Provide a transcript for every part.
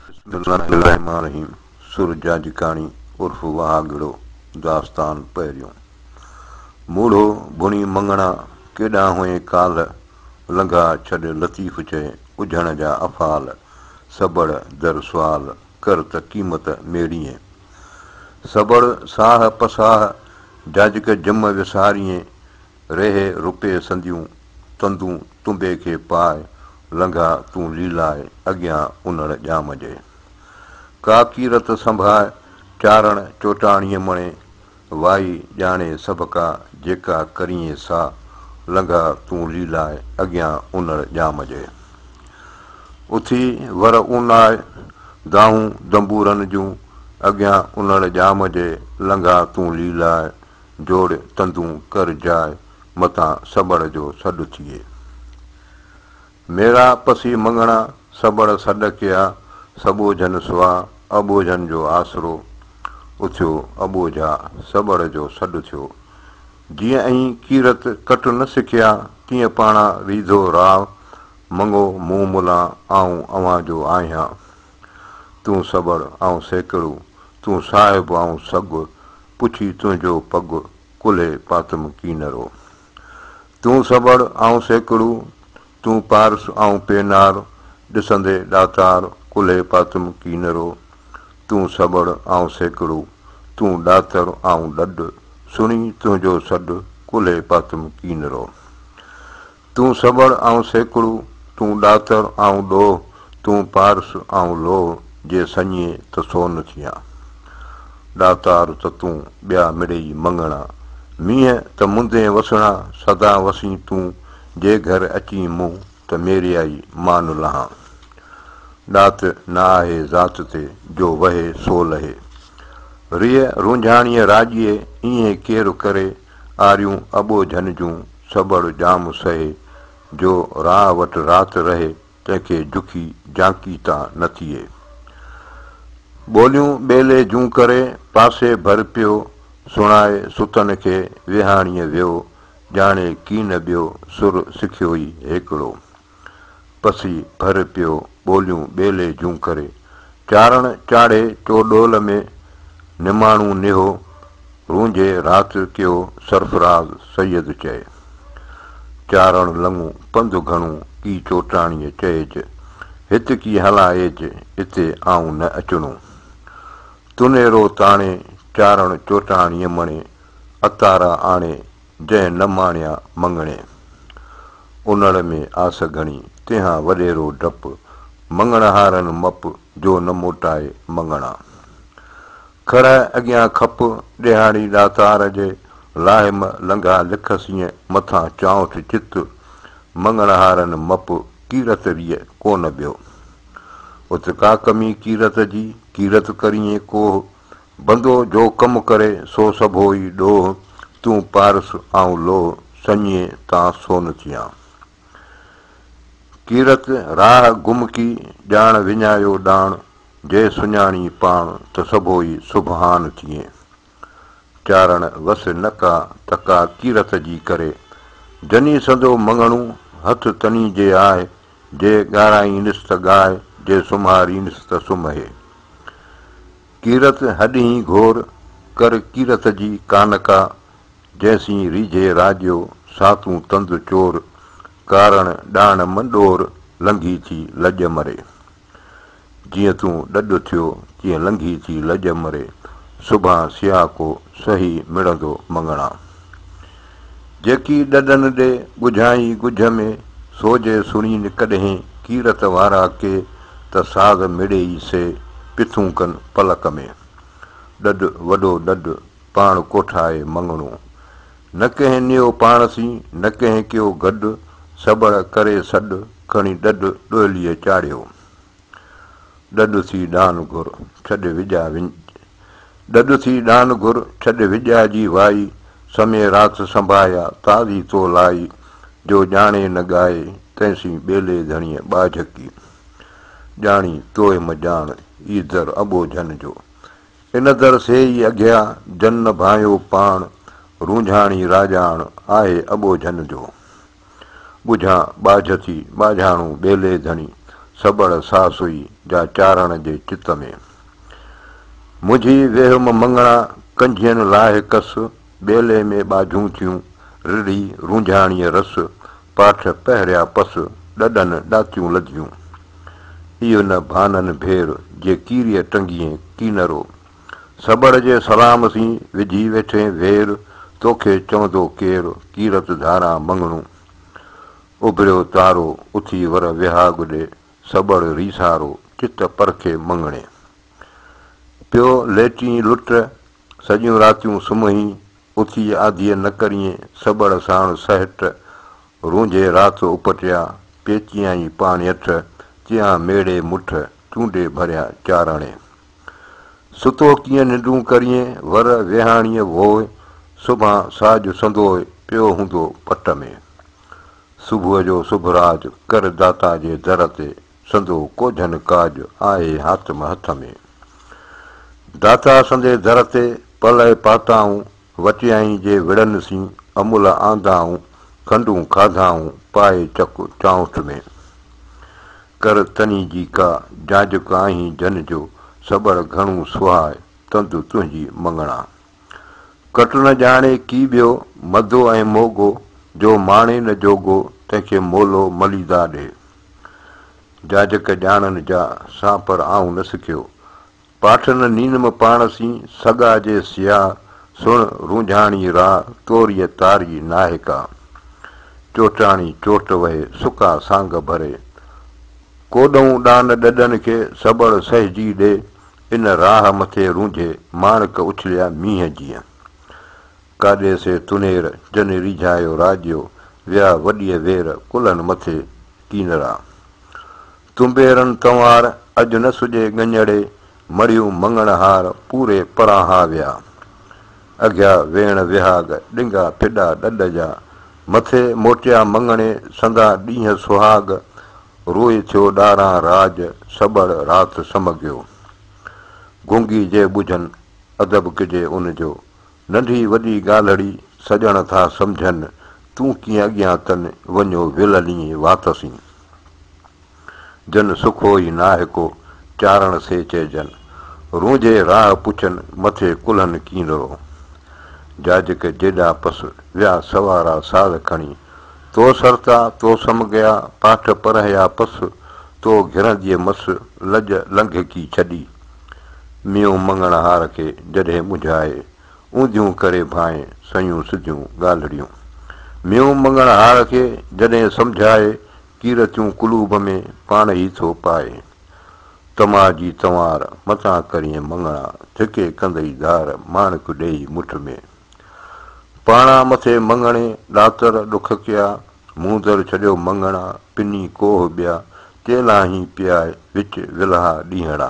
बिस्मिल्लाहिर्रहमानिर्रहीम। सुरजा जी कहाणी उर्फ वहागिड़ो दास्तान पहिरियों। मूढ़ो भुणी मंगणा केॾा हुए काल, लंघा छॾ लतीफ़ चए उझण जा अफ़ाल। सबड़ दर सुवाल कर त क़ीमत मेड़ीअ, सबड़ साह पसाह जाजिक जम विसारीअ। रेह रुपए संदियूं तंदूं तुंबे खे पाए, लंघा तूं लीलाए अॻियां उनड़ ॼाम जे। का कीरत संभाए चारण चोटाणीअ मणे, वाई ॼाणे सभ का जेका करीअं सा। लंघा तूं लीलाए अॻियां उनड़ ॼाम जे। उथी वर ऊनाए दाहूं दंबूरनि जूं, अॻियां उनड़ ॼाम जे। लंघा तूं लीलाए जोड़ तंदूं कर जाए, मथां सबड़ जो सॾु थिए। मेरा पसी मंगणा सबड़ सॾ कया, सबोझन सुआ अबोझन जो आसरो। उथियो अबोझा सबड़ जो सॾु थियो। जीअं ऐं कीरत कटु न सिखिया, तीअं पाणा रीधो राव। मंगो मूं मुला आऊं अव्हां जो आहियां, तूं सबड़ आऊं सेकड़ू, तूं साहिब आऊं सॻु। पुछी तुंहिंजो पॻु कुल्हे पातम कीनरो। तूं सबड़ आऊं सेकड़ू, तूं पारस आऊं पेनार। ॾिसंदे ॾातार कुल्हे पातम कीनरो। तूं सबड़ आऊं सेकड़ू, तूं ॾातर आऊं ॾॾ। सुणी तुंहिंजो सॾु कुल्हे पातम कीनरो। तूं सबड़ आऊं सेकड़ू, तूं ॾातर आऊं ॾोह। तूं पारस आऊं लोह, जे सञे त सोन थियां। ॾातार त तूं ॿिया मिड़ेई मंगणा, मींहं त मुंदे वसणा। सदा वसी तूं जे घर अची मूं, त मेरियाई मान लहां। ॾात न आहे ज़ात ते जो वहे सो लहे, रिय रुंझाणीअ राॼीअ ईअं केरु करे। आरियूं अबोझन जूं सबड़ जाम सहे, जो राह वटि राति रहे तंहिंखे झुकी झांकी ता न थिए। ॿोलियूं ॿेले जूं करे पासे भर पियो, सुणाए सुतन खे विहाणीअ वियो। ॼाणे कीन ॿियो सुर सिखियो ई हिकिड़ो। पसी भर पियो ॿोलियूं ॿेले जूं करे, चारण चाढ़े चोडोल में। निमाणू निहो रूंझे राति कयो सरफराज़ सैयद चए। चारण लङूं पंधु घणूं की चोटाणीअ चएज, हित की हलाएज हिते आऊं न अचणो। तुनेरो ताणे चारण चोटाणीअ मणे, अतारा आणे जंहिं न माणिया मंगणे। उनड़ में आस घणी तिहां वॾेरो डपु, मंगणहारनि मप जो न मोटाए मंगणा। खर अॻियां खप ॾिहाड़ी ॾातार जे, लाहिम लंघा लिखसीअ मथां चाउंठ चित। मंगणहारनि मप कीरत रिय कोन ॿियो, उत का कमी कीरत जी कीरत करीअं कोह। बंदो जो कमु करे सो सभो ई ॾोह, तूं पारस आऊं लोह सञे तां सोन थियां। कीरत राह गुम की ॼाण विञायो ॾाण, जे सुञाणी पाण त सभो ई सुबहान थिए। चारण वस न का त का कीरत जी करे, जनी संदो मंगणू हथ तनी जे आहे। जे ॻाराईंदुसि त ॻाए, जे सुम्हारींदुसि त सुम्हे। कीरत हॾीं घोर कर कीरत जी कान का, जंहिंसी रीझे राॼियो सा तूं तंद चोर। कारण ॾाण मंडोर लंघी थी लॼ मरे, जीअं तूं ॾॾु थियो तीअं लंघी थी लॼ मरे। सुभां सिया को सही मिड़ंदो मंगणा, जेकी ॾॾनि ॾे ॻुझाई ॻुझ में। सोजे सुणीन कॾहिं कीरत वारा के, त साध मिड़ेई से पिथूं कनि पलक में। ॾॾु वॾो ॾॾु पाण कोठाए मंगणो, न कंहिं नियो पाण सी न कंहिं कयो गॾु। सबड़ करे सॾु खणी ॾॾु ॾोलीअ चाढ़ियो। ॾॾु थी ॾान घुर छॾ विॼा ॾॾु थी ॾान घुर छॾ विॼा जी वाई। समय राति संभाया ताज़ी तो लाई, जो ॼाणे न ॻाए तंहिंसी ॿेले धणीअ ॿाझकी। ॼाणी तोए म ॼाण ई दर अबोझन जो, इन दर से ई अघिया जन न भायो पाण। रूंझाणी राजाण आहे अबोझन जो, ॿुझां ॿाझ थी ॿाझाणू ॿेले धणी। सबड़ सासुई जा चारण जे चित में। मुंहिंजी वेहम मङणा कंझियुनि लाहे कस, ॿेले में ॿाझूं थियूं रिढ़ी रूंझाणीअ रस, पाठ पहिरिया पस ॾॾनि ॾातियूं लधियूं। इहो न भाननि भेर जे कीरीअ टंगीअ कीनरो, सबड़ जे सलाम सी विझी वेठे वेर, तोखे चवंदो केरु कीरत धारा मङणूं। उभरियो तारो उथी वर विहाग ॾे, सबड़ रीसारो चित परखे मङणे। पियो लेटी लुट सॼियूं रातियूं सुम्हीं, उथी आधीअ न करीं सबड़ साण सहट, रूंझे राति उपटिया पेचियाई पाणी अठ, चियां मेड़े मुठ चूंडे भरिया चारणे। सुतो कीअं निंडूं करीं वर विहाणीअ वोए, सुभां साॼ संदोए पियो हूंदो पट में। सुबुह जो सुभराज कर दाता जे दर ते, संदो कोझन काज आहे हातम हथ में। दाता संदे दर ते पलय पाताऊं, वटियाई जे विड़नि सी अमुल आंदाऊं, खंडूं खाधाऊं पाए चक चाउठ में। कर तनी जी का जांज काहीं जन जो, सबड़ घणूं सुहाए तंदु तुंहिंजी मङणा। कट न ॼाणे की ॿियो मधो ऐं मोगो, जो माणे न जोगो तंहिंखे मोलो मलीदा ॾे। जाजक ॼाणनि जा सां पर आऊं न सिखियो, पाठ न नीनम पाण सी सॻा जे सियाह, सुण रूंझाणी राह तोरीअ तारी नाहे का। चोटाणी चोट वहे सुका सांग भरे, कोॾऊं ॾान ॾॾनि खे सबड़ सहिजी ॾे, इन राह मथे रूंझे माणक उछलिया मींहं जीअं। काॾे से तुनेर जन रिझायो राॼियो, विया वॾीअ वेर कुलनि मथे कीनरा। तुम्बेरनि तंवार अॼु न सुॼे ॻञड़े, मड़ियूं मङण हार पूरे परांहा विया। अॻियां वेण विहाग ॾिंगा फिॾा ॾॾ जा, मथे मोटिया मङणे संदा ॾींहं सुहाग, रोए थियो ॾारां राज सबड़ राति समगियो। गुंगी जे ॿुझनि अदब कजे उन जो, नंढी वॾी ॻाल्हड़ी सॼण था सम्झनि, तूं कीअं अॻियां तन वञो विलली वातसी। जन सुखो ई नाहे को चारण से चइजनि, रूंझे राह पुछनि मथे कुल्हनि कीनरो। जाजक जेॾा पस विया सवारा साल खणी, तो सरता तो सम गया पाठ परहया पस, तो घिरंदीअ मस लज लंघकी छॾी। मियो मङण हार खे जॾहिं मुंझाए, ऊंधियूं करे भाए सयूं सिधियूं ॻाल्हड़ियूं। मियो मङण हार खे जॾहिं सम्झाए, कीरतियूं कुलूब में पाण ई थो पाए। तमा जी तंवार मतां करीं मङणा, धिके कंदई धार माणक ॾेई मुठ में। पाणा मथे मङणे ॾातर ॾुख कया, मूंदर छॾियो मङणा पिनी कोह ॿिया, तेलाही पियाए विच विलहा ॾींहड़ा।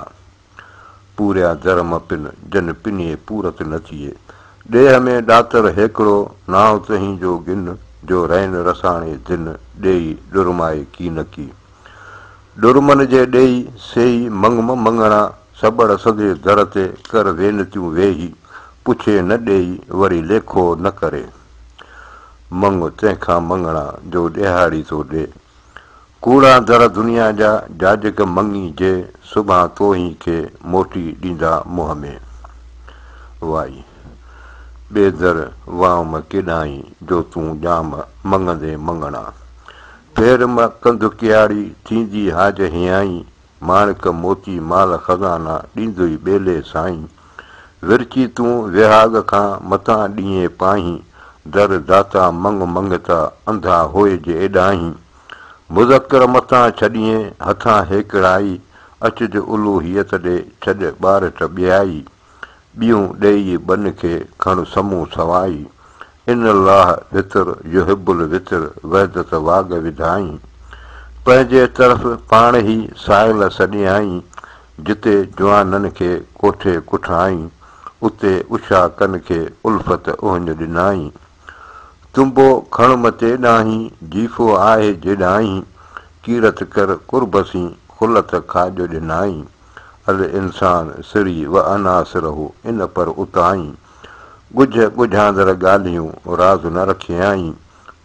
पूरिया धर्म पिन जन पिनीअ पूरत न थिए, ॾेह में ॾातर हेकिड़ो नाव तहीं जो गिन, जो रैन रसाणे दिन ॾेई ॾुरमाए की न की। ॾुरमन जे ॾेई सेई मंगम मङणा, सबड़ सदे दर ते कर वेनतियूं वेही, पुछे न ॾेई वरी लेखो न करे। मंग तंहिंखां मङणा जो ॾिहाड़ी थो ॾे, कूड़ा दर दुनिया जा जाजक मङी जे, सुभां तोही खे मोटी ॾींदा मुंहं में। वाई ॿिए दर वाम केॾांई जो तूं ॼाम मङंदे मङणा, फेर कंधु कियाड़ी थींदी हाज हियाई, माणक मोती माल खज़ाना ॾींदुई ॿेले साईं। विरची तूं विहाग खां मथां ॾींहें पाहीं, दर दाता मंग मंगता अंधा होए जे एॾाहीं। मुज़क्कर मथां छॾिए हथां हेकिड़ाई, अचज उलूहियत ॾे छॾ ॿारट ॿियाई। ॿियूं ॾेई बन खे खण समूह सवाई, इन लाह वितर युहिबुल वितर वहदत वाग विधाई। पंहिंजे तरफ़ पाण ई साहिल सॾियाई, जिते जवाननि खे कोठे कुठाई, उते उषा कन खे उल्फत ओहञ ॾिनाई। तुम्बो खण मते ॾाहीं जीफ़ो आहे जेॾाहीं, कीरत कर कुर्बसी खुलत खाॼ ॾिनाई। अल इंसान सिरी व अनासिरहू इन पर उताई, ॻुझ ॻुझांदड़ ॻाल्हियूं राज़ न रखियाई,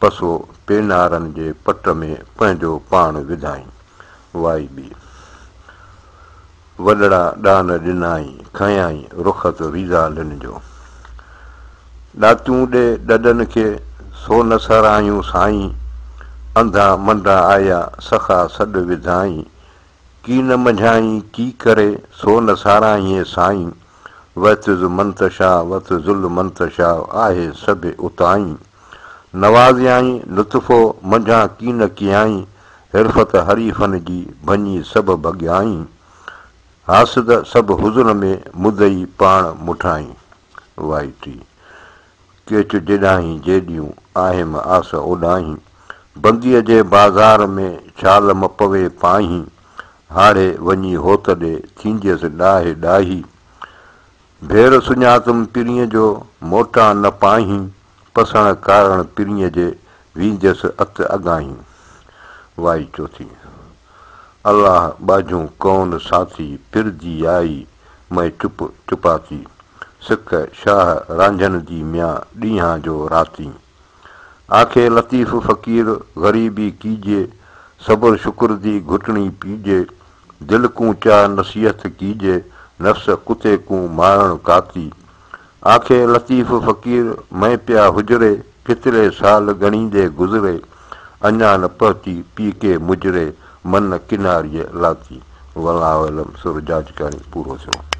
पसो पेनारनि जे पट में पंहिंजो पाण विधाई। वाई बी वॾड़ा ॾान ॾिनाई खयाई रुख़त वीज़ालिन जो ॾातूं ॾे ॾॾनि खे सो न सरायूं साईं अंधा मंडा आया सखा सॾु विधाई की न मंझाई की करे सो न साराईं साईं वत मंतशा वत ज़ुल मंतशा आहे सभु उताई नवाज़ियाई लुत्फ़ो मंझां की न कियाई हिरफ़त हरीफ़न जी भञी सभु भॻियाई हासिद सभु हुज़ुर में मुदई पाण मुठाई वाइटी केच जेॾाहीं जेॾियूं आहिम आस ओॾाहीं बंदीअ जे बाज़ार में छाल म पवे पाहीं हाड़े वञी होत ॾे थींदियसि ॾाहे ॾाही भेर सुञातमि पिरीअ जो मोटा न पाहीं पसण कारण पिरीअ जे वींदियसि अत अॻाहीं वाई चोथी अलाह बाजूं कौन साथी फिरजी आई मैं चुप चुपाती सिख शाह रांझनि जी मियां ॾींहं जो राती आखे लतीफ़ फ़क़ीर ग़रीबी कीजे सब्र शुक्र दी घुटणी पीजे दिल कूचा नसीहत कीजे नफ़्स कुते कूं मारण काती आखे लतीफ़ फ़क़ीर मैं पिया हुजरे केतिरे साल ॻणींदे गुज़रे अञा न पहुती पी के मुजरे मन किनारीअ लाती वल्लाहु अलम सुर जाच कहाणी पूरो थियो।